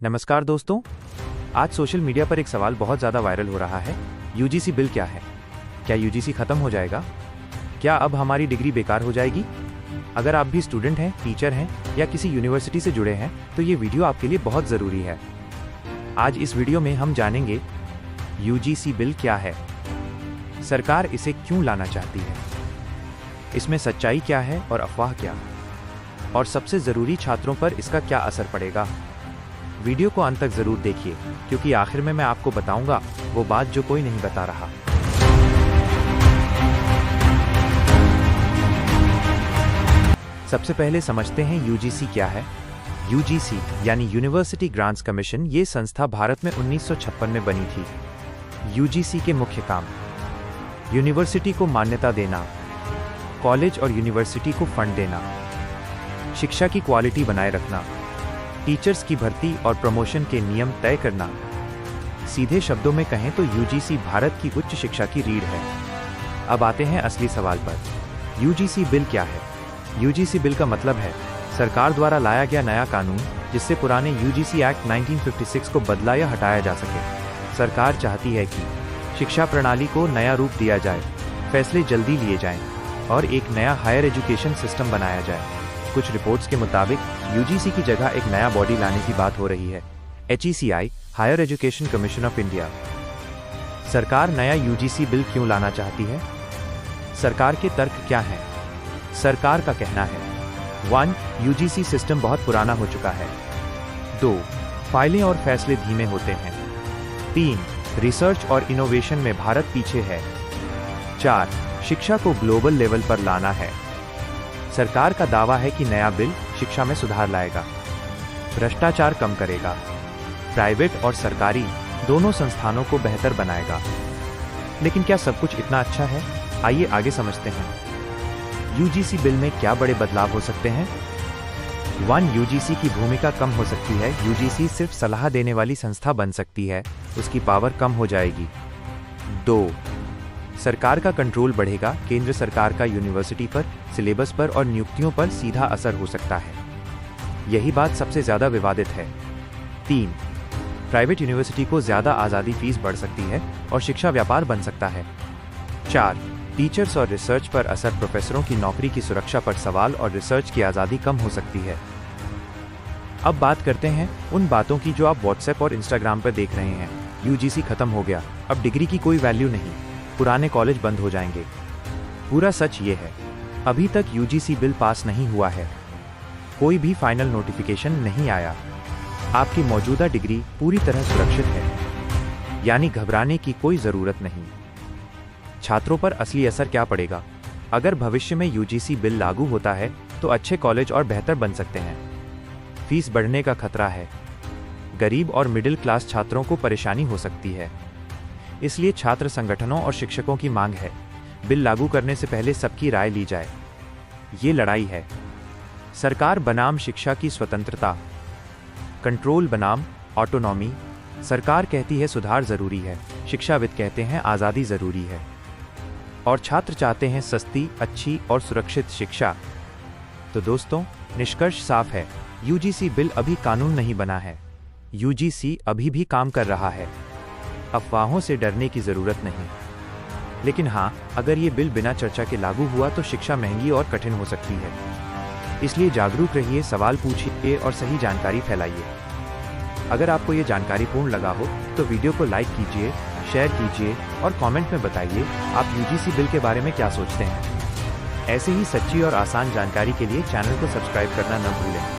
नमस्कार दोस्तों, आज सोशल मीडिया पर एक सवाल बहुत ज़्यादा वायरल हो रहा है। यूजीसी बिल क्या है? क्या यूजीसी खत्म हो जाएगा? क्या अब हमारी डिग्री बेकार हो जाएगी? अगर आप भी स्टूडेंट हैं, टीचर हैं या किसी यूनिवर्सिटी से जुड़े हैं तो ये वीडियो आपके लिए बहुत ज़रूरी है। आज इस वीडियो में हम जानेंगे यूजीसी बिल क्या है, सरकार इसे क्यों लाना चाहती है, इसमें सच्चाई क्या है और अफवाह क्या, और सबसे ज़रूरी छात्रों पर इसका क्या असर पड़ेगा। वीडियो को अंत तक ज़रूर देखिए, क्योंकि आखिर में मैं आपको बताऊंगा वो बात जो कोई नहीं बता रहा। सबसे पहले समझते हैं यूजीसी क्या है। यूजीसी यानी यूनिवर्सिटी ग्रांट्स कमीशन, ये संस्था भारत में 1956 में बनी थी। यूजीसी के मुख्य काम: यूनिवर्सिटी को मान्यता देना, कॉलेज और यूनिवर्सिटी को फंड देना, शिक्षा की क्वालिटी बनाए रखना, टीचर्स की भर्ती और प्रमोशन के नियम तय करना। सीधे शब्दों में कहें तो यूजीसी भारत की उच्च शिक्षा की रीढ़ है। अब आते हैं असली सवाल पर। यूजीसी बिल क्या है? यूजीसी बिल का मतलब है सरकार द्वारा लाया गया नया कानून, जिससे पुराने यूजीसी एक्ट 1956 को बदला या हटाया जा सके। सरकार चाहती है कि शिक्षा प्रणाली को नया रूप दिया जाए, फैसले जल्दी लिए जाएं और एक नया हायर एजुकेशन सिस्टम बनाया जाए। कुछ रिपोर्ट्स के मुताबिक यूजीसी की जगह एक नया बॉडी लाने की बात हो रही है, HECI, higher education commission of India. सरकार नया यूजीसी बिल क्यों लाना चाहती है? सरकार के तर्क क्या हैं? सरकार का कहना है 1. यूजीसी सिस्टम बहुत पुराना हो चुका है। 2. फाइलें और फैसले धीमे होते हैं। 3. रिसर्च और इनोवेशन में भारत पीछे है। 4. शिक्षा को ग्लोबल लेवल पर लाना है। सरकार का दावा है कि नया बिल शिक्षा में सुधार लाएगा, भ्रष्टाचार कम करेगा, प्राइवेट और सरकारी दोनों संस्थानों को बेहतर बनाएगा। लेकिन क्या सब कुछ इतना अच्छा है? आइए आगे समझते हैं। यूजीसी बिल में क्या बड़े बदलाव हो सकते हैं? 1. यूजीसी की भूमिका कम हो सकती है। यूजीसी सिर्फ सलाह देने वाली संस्था बन सकती है, उसकी पावर कम हो जाएगी। 2. सरकार का कंट्रोल बढ़ेगा। केंद्र सरकार का यूनिवर्सिटी पर, सिलेबस पर और नियुक्तियों पर सीधा असर हो सकता है। यही बात सबसे ज्यादा विवादित है। 3. प्राइवेट यूनिवर्सिटी को ज्यादा आज़ादी, फीस बढ़ सकती है और शिक्षा व्यापार बन सकता है। 4. टीचर्स और रिसर्च पर असर। प्रोफेसरों की नौकरी की सुरक्षा पर सवाल और रिसर्च की आज़ादी कम हो सकती है। अब बात करते हैं उन बातों की जो आप व्हाट्सएप और इंस्टाग्राम पर देख रहे हैं। यूजीसी खत्म हो गया, अब डिग्री की कोई वैल्यू नहीं, पुराने कॉलेज बंद हो जाएंगे। पूरा सच ये है, अभी तक यूजीसी बिल पास नहीं हुआ है, कोई भी फाइनल नोटिफिकेशन नहीं आया। आपकी मौजूदा डिग्री पूरी तरह सुरक्षित है, यानी घबराने की कोई जरूरत नहीं। छात्रों पर असली असर क्या पड़ेगा? अगर भविष्य में यूजीसी बिल लागू होता है तो अच्छे कॉलेज और बेहतर बन सकते हैं। फीस बढ़ने का खतरा है, गरीब और मिडिल क्लास छात्रों को परेशानी हो सकती है। इसलिए छात्र संगठनों और शिक्षकों की मांग है, बिल लागू करने से पहले सबकी राय ली जाए। ये लड़ाई है सरकार बनाम शिक्षा की स्वतंत्रता, कंट्रोल बनाम ऑटोनॉमी। सरकार कहती है सुधार जरूरी है, शिक्षाविद कहते हैं आज़ादी जरूरी है, और छात्र चाहते हैं सस्ती, अच्छी और सुरक्षित शिक्षा। तो दोस्तों, निष्कर्ष साफ है, यूजीसी बिल अभी कानून नहीं बना है, यूजीसी अभी भी काम कर रहा है। अफवाहों से डरने की जरूरत नहीं। लेकिन हाँ, अगर ये बिल बिना चर्चा के लागू हुआ तो शिक्षा महंगी और कठिन हो सकती है। इसलिए जागरूक रहिए, सवाल पूछिए और सही जानकारी फैलाइए। अगर आपको ये जानकारी पूर्ण लगा हो तो वीडियो को लाइक कीजिए, शेयर कीजिए और कमेंट में बताइए आप यूजीसी बिल के बारे में क्या सोचते हैं। ऐसे ही सच्ची और आसान जानकारी के लिए चैनल को सब्सक्राइब करना न भूलें।